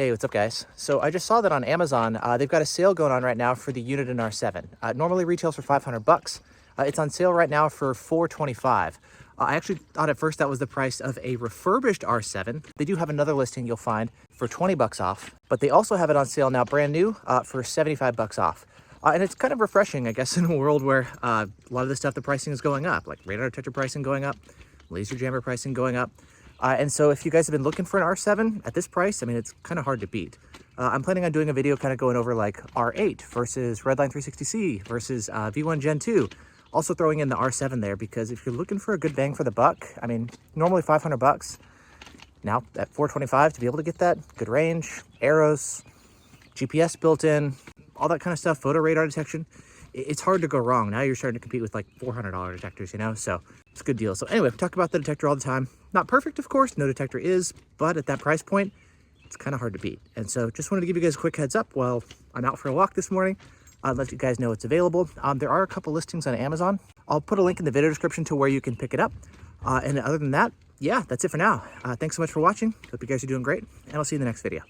Hey, what's up guys? So I just saw that on Amazon, they've got a sale going on right now for the Uniden R7. Normally retails for 500 bucks. It's on sale right now for 425. I actually thought at first that was the price of a refurbished R7. They do have another listing you'll find for 20 bucks off, but they also have it on sale now brand new for 75 bucks off. And it's kind of refreshing, I guess, in a world where a lot of the stuff, the pricing is going up, like radar detector pricing going up, laser jammer pricing going up. And so if you guys have been looking for an R7 at this price, I mean, it's kind of hard to beat. I'm planning on doing a video kind of going over like R8 versus Redline 360C versus V1 Gen 2. Also throwing in the R7 there, because if you're looking for a good bang for the buck, I mean, normally 500 bucks. Now at 425 to be able to get that, good range, arrows, GPS built in, all that kind of stuff, photo radar detection. It's hard to go wrong. Now you're starting to compete with like $400 detectors, you know? So it's a good deal. So anyway, we talk about the Detector all the time. Not perfect, of course, no Detector is, but at that price point, it's kind of hard to beat. And so just wanted to give you guys a quick heads up while I'm out for a walk this morning. I'll let you guys know it's available. There are a couple listings on Amazon. I'll put a link in the video description to where you can pick it up. And other than that, yeah, that's it for now. Thanks so much for watching. Hope you guys are doing great, and I'll see you in the next video.